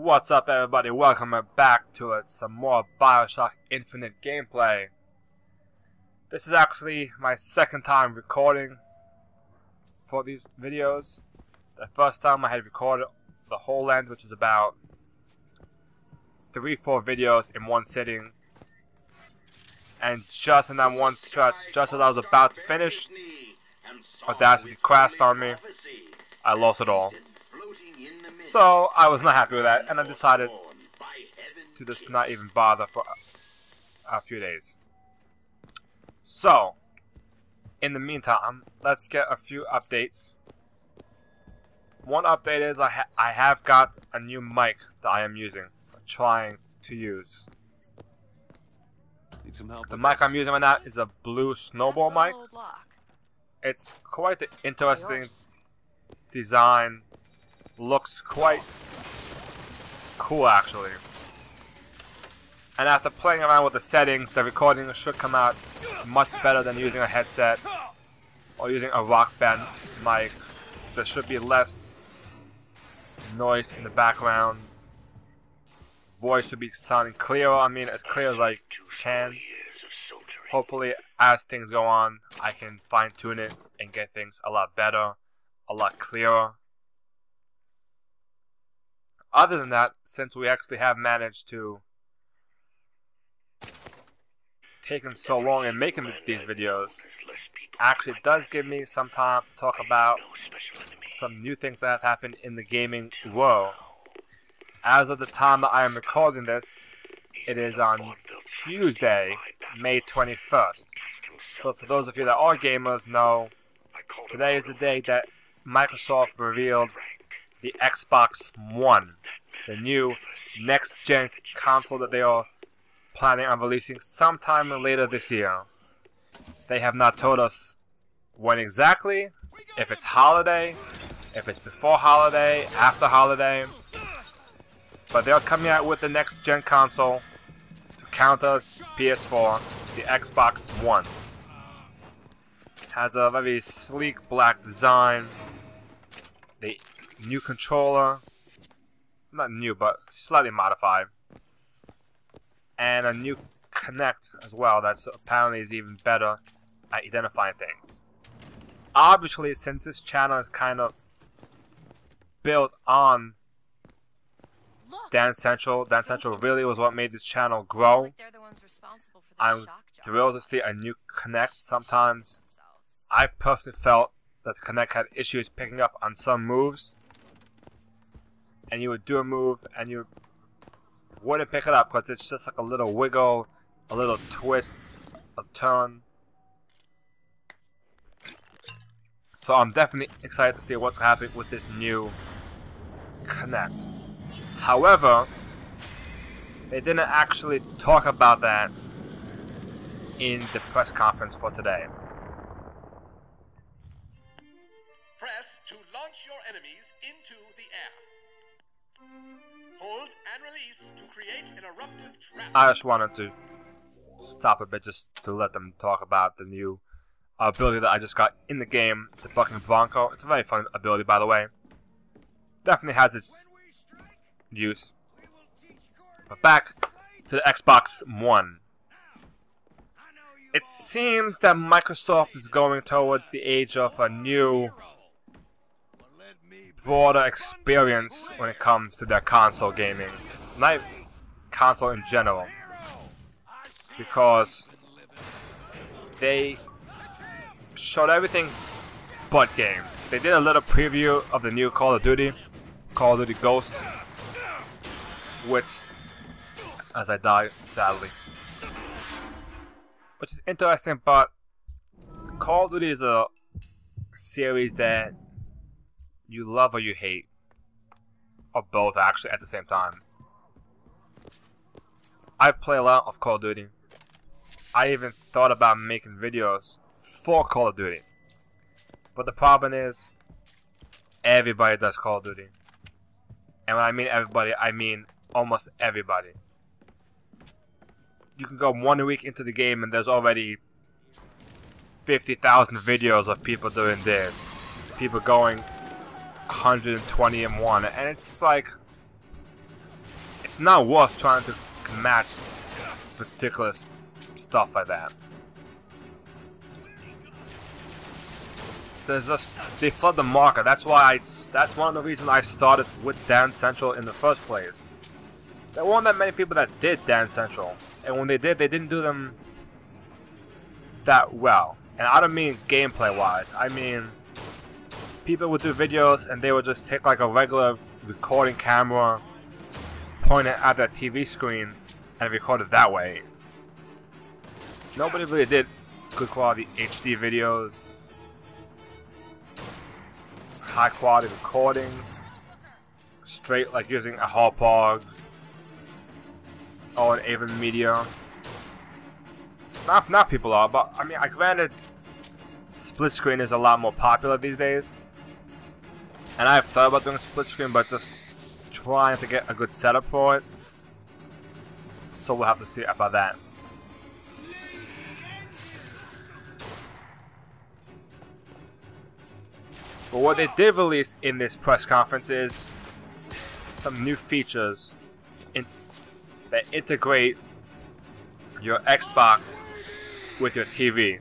What's up, everybody? Welcome back to some more Bioshock Infinite gameplay. This is actually my second time recording for these videos. The first time I had recorded the whole length, which is about 3-4 videos in one sitting. And just in that one stretch, just as I was about to finish, Audacity crashed on me. I lost it all. So I was not happy with that, and I decided to just not even bother for a few days. So, in the meantime, let's get a few updates. One update is I have got a new mic that I am using, trying to use. The mic I'm using right now is a blue snowball mic. It's quite the interesting design. Looks quite cool, actually. And after playing around with the settings, the recording should come out much better than using a headset or using a rock band mic. There should be less noise in the background. Voice should be sounding clearer. I mean, as clear as I can. Hopefully, as things go on, I can fine-tune it and get things a lot better, a lot clearer. Other than that, since we actually have managed to taken so long in making these videos, actually it does give me some time to talk about some new things that have happened in the gaming world. As of the time that I am recording this, it is on Tuesday, May 21st. So for those of you that are gamers know, today is the day that Microsoft revealed the Xbox One, the new next-gen console that they are planning on releasing sometime later this year. They have not told us when exactly, if it's holiday, if it's before holiday, after holiday, but they are coming out with the next-gen console to counter PS4, the Xbox One. Has a very sleek black design, the new controller, not new but slightly modified, and a new Kinect as well that's apparently is even better at identifying things. Obviously, since this channel is kind of built on Dance Central really was what made this channel grow. I'm thrilled to see a new Kinect. Sometimes I personally felt that the Kinect had issues picking up on some moves, and you would do a move and you wouldn't pick it up because it's just like a little wiggle, a little twist, a turn. So I'm definitely excited to see what's happening with this new Kinect. However, they didn't actually talk about that in the press conference for today. Press to launch your enemies into the air. Hold and release to create an eruptive trap. I just wanted to stop a bit just to let them talk about the new ability that I just got in the game, the Bucking Bronco. It's a very fun ability, by the way. Definitely has its use. But back to the Xbox One. It seems that Microsoft is going towards the age of a new, broader experience when it comes to their console gaming. Not console in general. Because they showed everything but games. They did a little preview of the new Call of Duty Ghost, which, as I die, sadly. Which is interesting, but Call of Duty is a series that you love or you hate. Or both, actually, at the same time. I play a lot of Call of Duty. I even thought about making videos for Call of Duty. But the problem is, everybody does Call of Duty. And when I mean everybody, I mean almost everybody. You can go 1 week into the game and there's already 50,000 videos of people doing this. People going 120 and 1, and it's just like, it's not worth trying to match particular stuff like that. There's just, they flood the market. That's why that's one of the reasons I started with Dance Central in the first place. There weren't that many people that did Dance Central, and when they did, they didn't do them that well. And I don't mean gameplay wise, I mean people would do videos and they would just take like a regular recording camera, point it at their TV screen, and record it that way. Nobody really did good quality HD videos, high quality recordings, straight like using a Hauppauge or an Avon Media. Not people are, but I mean, granted, split screen is a lot more popular these days, and I've thought about doing a split screen, but just trying to get a good setup for it. So we'll have to see about that. But what they did release in this press conference is some new features that integrate your Xbox with your TV.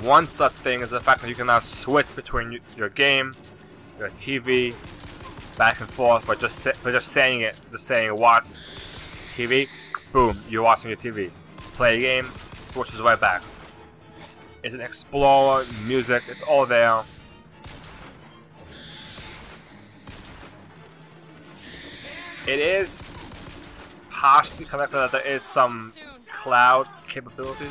One such thing is the fact that you can now switch between your game, your TV, back and forth by just saying it, just saying watch TV, boom, you're watching your TV. Play a game, switches right back. It's an Explorer, music, it's all there. It is partially connected that there is some cloud capabilities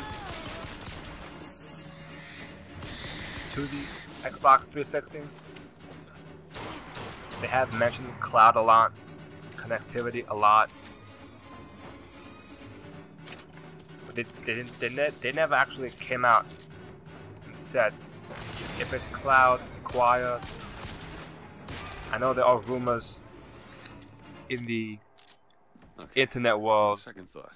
to the Xbox 360. They have mentioned cloud a lot, connectivity a lot, but they never actually came out and said if it's cloud required. I know there are rumors in the internet world Second thought.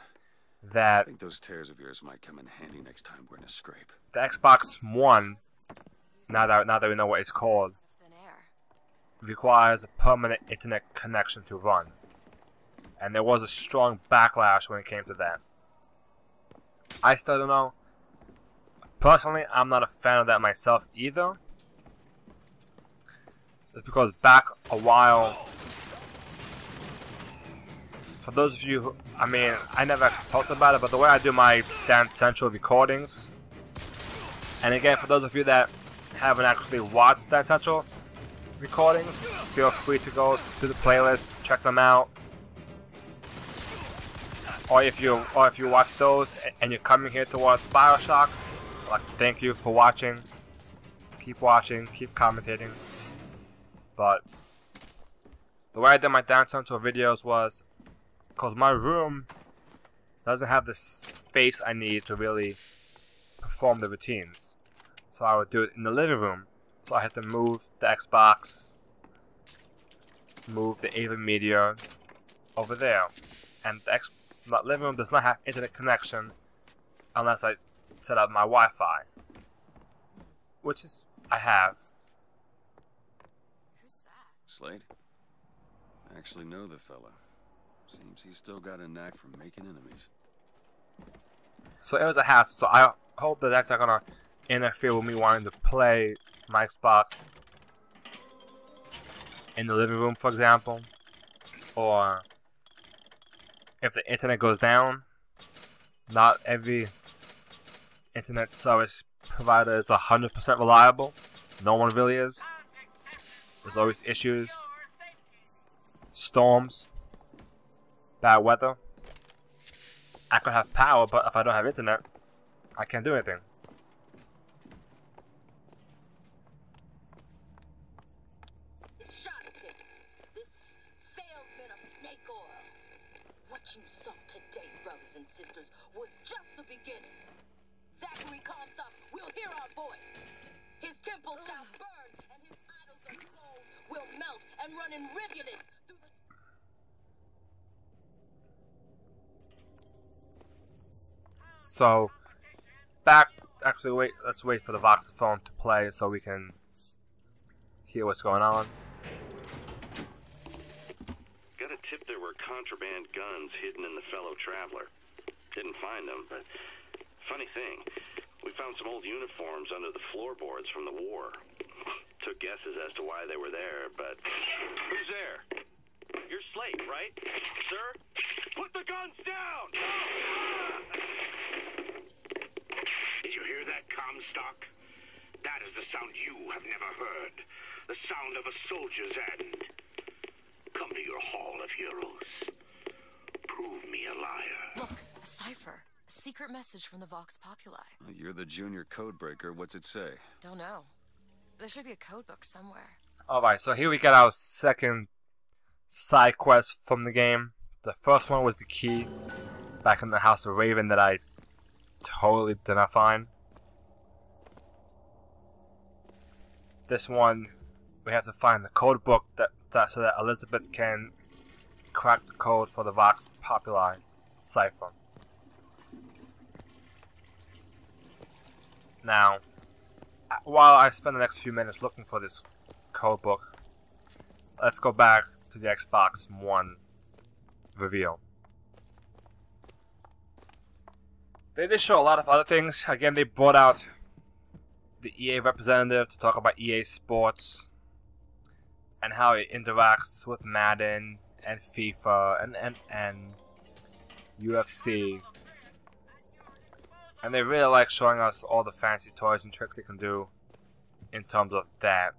that I think those tears of yours might come in handy next time we're in a scrape. the Xbox One, now that we know what it's called, requires a permanent internet connection to run. And there was a strong backlash when it came to that. I still don't know. Personally, I'm not a fan of that myself either. It's because back a while, for those of you who, I mean, I never talked about it, but the way I do my Dance Central recordings, and again, for those of you that haven't actually watched Dance Central recordings, feel free to go to the playlist, check them out. Or if you watch those and you're coming here to watch Bioshock, I'd like to thank you for watching. Keep watching, keep commentating. But the way I did my Dance Central videos was because my room doesn't have the space I need to really perform the routines. So I would do it in the living room. So I had to move the Xbox, move the Avon Media over there. And my living room does not have internet connection unless I set up my Wi-Fi. Which is, I have. Who's that? Slade? I actually know the fella. Seems he's still got a knack for making enemies. So it was a hassle. So I hope that that's not gonna interfere with me wanting to play my Xbox in the living room, for example. Or if the internet goes down, not every internet service provider is 100% reliable. No one really is. There's always issues, storms, bad weather. I could have power, but if I don't have internet, I can't do anything. What you saw today, brothers and sisters, was just the beginning. Zachary Comstock will hear our voice. His temple shall burn, and his idols of souls will melt and run in rivulets through the... So, actually let's wait for the voxophone to play so we can hear what's going on. tip there were contraband guns hidden in the fellow traveler. Didn't find them, but funny thing, we found some old uniforms under the floorboards from the war. Took guesses as to why they were there, but... Who's there? You're Slate, right? Sir? Put the guns down! Did you hear that, Comstock? That is the sound you have never heard. The sound of a soldier's end. Come to your Hall of Heroes. Prove me a liar. Look, a cipher. A secret message from the Vox Populi. You're the junior codebreaker. What's it say? Don't know. There should be a code book somewhere. Alright, so here we get our second side quest from the game. The first one was the key back in the House of Raven that I totally did not find. This one, we have to find the code book so that Elizabeth can crack the code for the Vox Populi cipher. Now, while I spend the next few minutes looking for this code book, let's go back to the Xbox One reveal. They did show a lot of other things. Again, they brought out the EA representative to talk about EA Sports and how it interacts with Madden and FIFA and UFC. And they really like showing us all the fancy toys and tricks they can do in terms of that,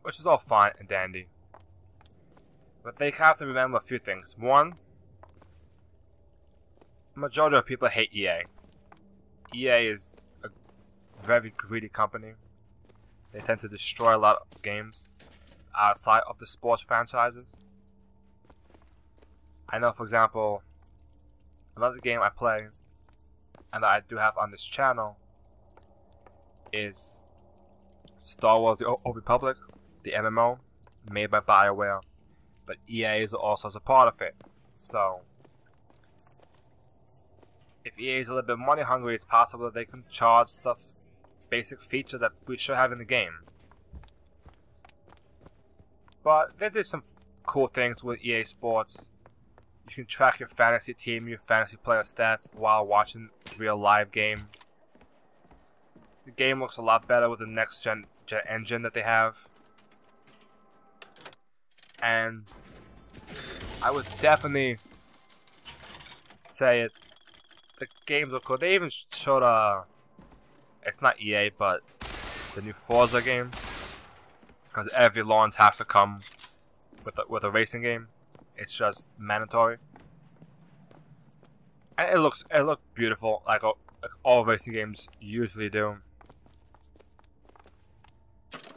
which is all fine and dandy. But they have to remember a few things. One, the majority of people hate EA. EA is a very greedy company. They tend to destroy a lot of games outside of the sports franchises. I know, for example, another game I play and that I do have on this channel is Star Wars: The Old Republic, the MMO, made by BioWare, but EA is also as a part of it. So, if EA is a little bit money hungry, it's possible that they can charge stuff, basic feature that we should have in the game. But they did some cool things with EA Sports. You can track your fantasy team, your fantasy player stats while watching real live game. The game looks a lot better with the next gen engine that they have. And I would definitely say it. The games look cool. They even showed it's not EA, but the new Forza game, because every launch has to come with a racing game. It's just mandatory, and it looked beautiful, like all racing games usually do.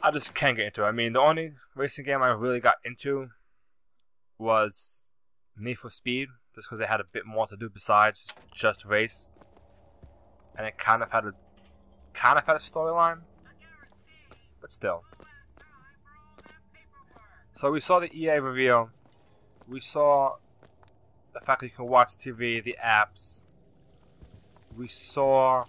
I just can't get into it. I mean, the only racing game I really got into was Need for Speed, just because they had a bit more to do besides just race, and it kind of had a storyline, but still. So we saw the EA reveal. We saw the fact that you can watch TV, the apps. We saw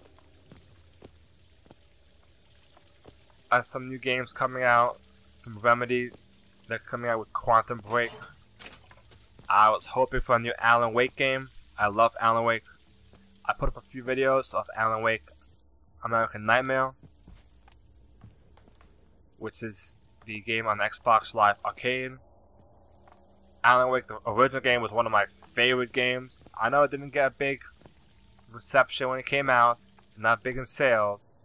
some new games coming out from Remedy. They're coming out with Quantum Break. I was hoping for a new Alan Wake game. I love Alan Wake. I put up a few videos of Alan Wake American Nightmare, which is the game on Xbox Live Arcade. Alan Wake, the original game, was one of my favorite games. I know it didn't get a big reception when it came out, not big in sales,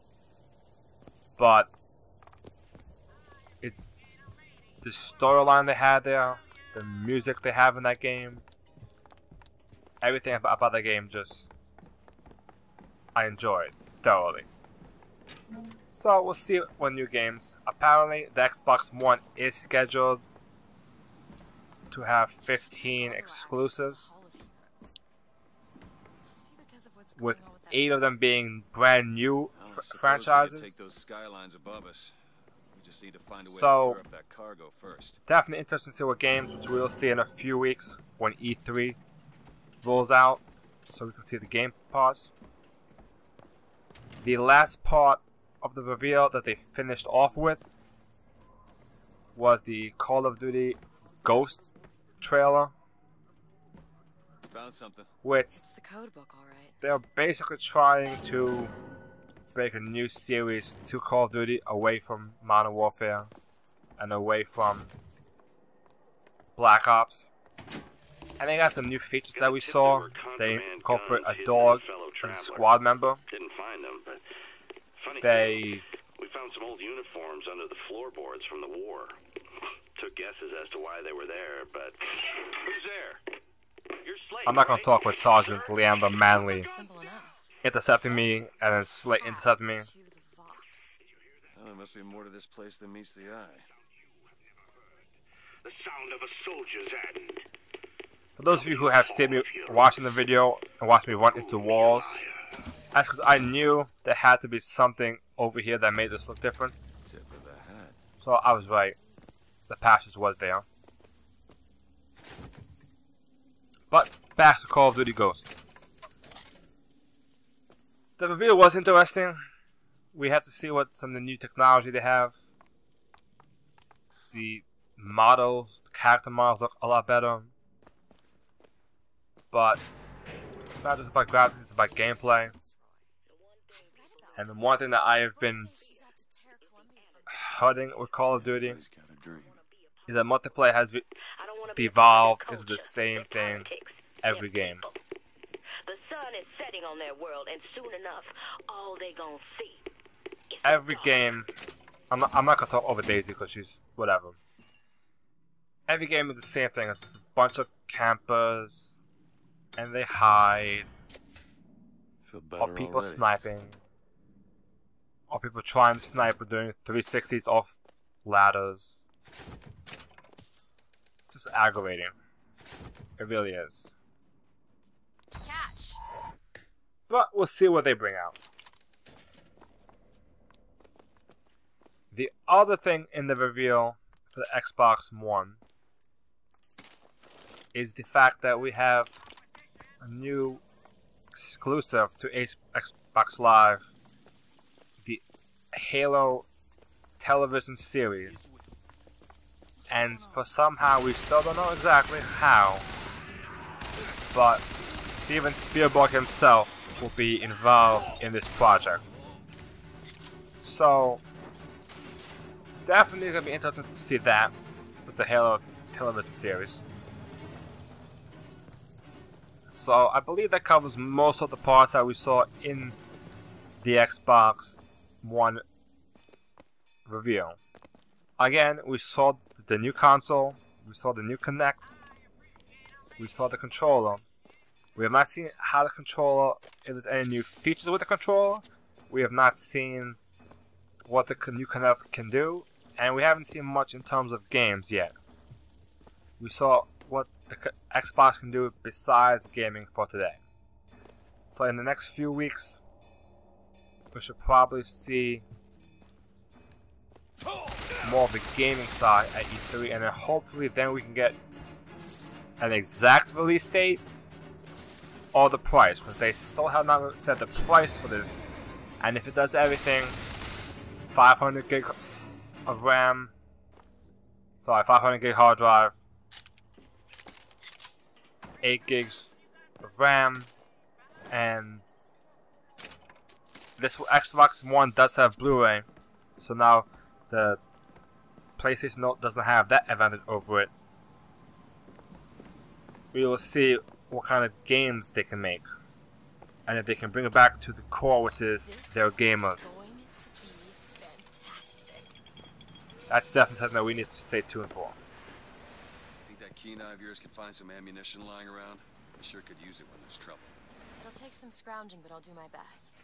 but the storyline they had there, the music they have in that game, everything about that game I enjoyed thoroughly. So we'll see what new games. Apparently the Xbox One is scheduled to have 15 exclusives, with 8 of them being brand new franchises. Take those skylines above us. We just need to find a way to So clear up that cargo first. definitely interesting to see what games, which we'll see in a few weeks when E3 rolls out, so we can see the game parts. The last part of the reveal that they finished off with was the Call of Duty Ghost trailer, Found something. which It's the code book, all right. they're basically trying to break a new series to Call of Duty away from Modern Warfare and away from Black Ops. And they got some new features that we saw. They incorporate a dog as a squad member. Didn't find them, but funny They thing, we found some old uniforms under the floorboards from the war. Took guesses as to why they were there, but who's there? You're Slate, I'm not going to talk with Sergeant Leander Manley Simple enough. intercepting me and then Slate intercepting me. To the Vox. Well, there must be more to this place than meets the eye. The sound of a soldier's end. For those of you who have seen me watching the video and watched me run into walls, that's because I knew there had to be something over here that made this look different. Tip of the hat. So I was right. The passage was there. But back to Call of Duty Ghost. The reveal was interesting. We had to see what some of the new technology they have. The models, the character models look a lot better. But it's not just about graphics, it's about gameplay. And the one thing that I have been hurting with Call of Duty He's got a dream. is that multiplayer has devolved into the same thing every game. The sun is setting on their world, and soon enough, all they gonna see is Every game, I'm not gonna talk over Daisy because she's whatever. Every game is the same thing. It's just a bunch of campers, and they hide, Feel better or people already. sniping, or people trying to snipe but doing 360s off ladders. Just aggravating. It really is. Catch. But we'll see what they bring out. The other thing in the reveal for the Xbox One is the fact that we have a new exclusive to Xbox Live, the Halo television series. And for somehow, we still don't know exactly how, but Steven Spielberg himself will be involved in this project. So, definitely going to be interesting to see that with the Halo television series. So, I believe that covers most of the parts that we saw in the Xbox One reveal. Again, we saw the new console, we saw the new Kinect, we saw the controller. We have not seen how the controller, if there's any new features with the controller. We have not seen what the new Kinect can do, and we haven't seen much in terms of games yet. We saw what the Xbox can do besides gaming for today. So in the next few weeks, we should probably see more of the gaming side at E3, and then hopefully then we can get an exact release date or the price, because they still have not set the price for this. And if it does everything, 500 gig of RAM, sorry, 500 gig hard drive, 8 gigs of RAM, and this Xbox One does have Blu-ray, so now the PlayStation doesn't have that advantage over it. We will see what kind of games they can make, and if they can bring it back to the core, which is their gamers. That's definitely something that we need to stay tuned for. Think that keen eye of yours can find some ammunition lying around? I sure could use it when there's trouble. It'll take some scrounging, but I'll do my best.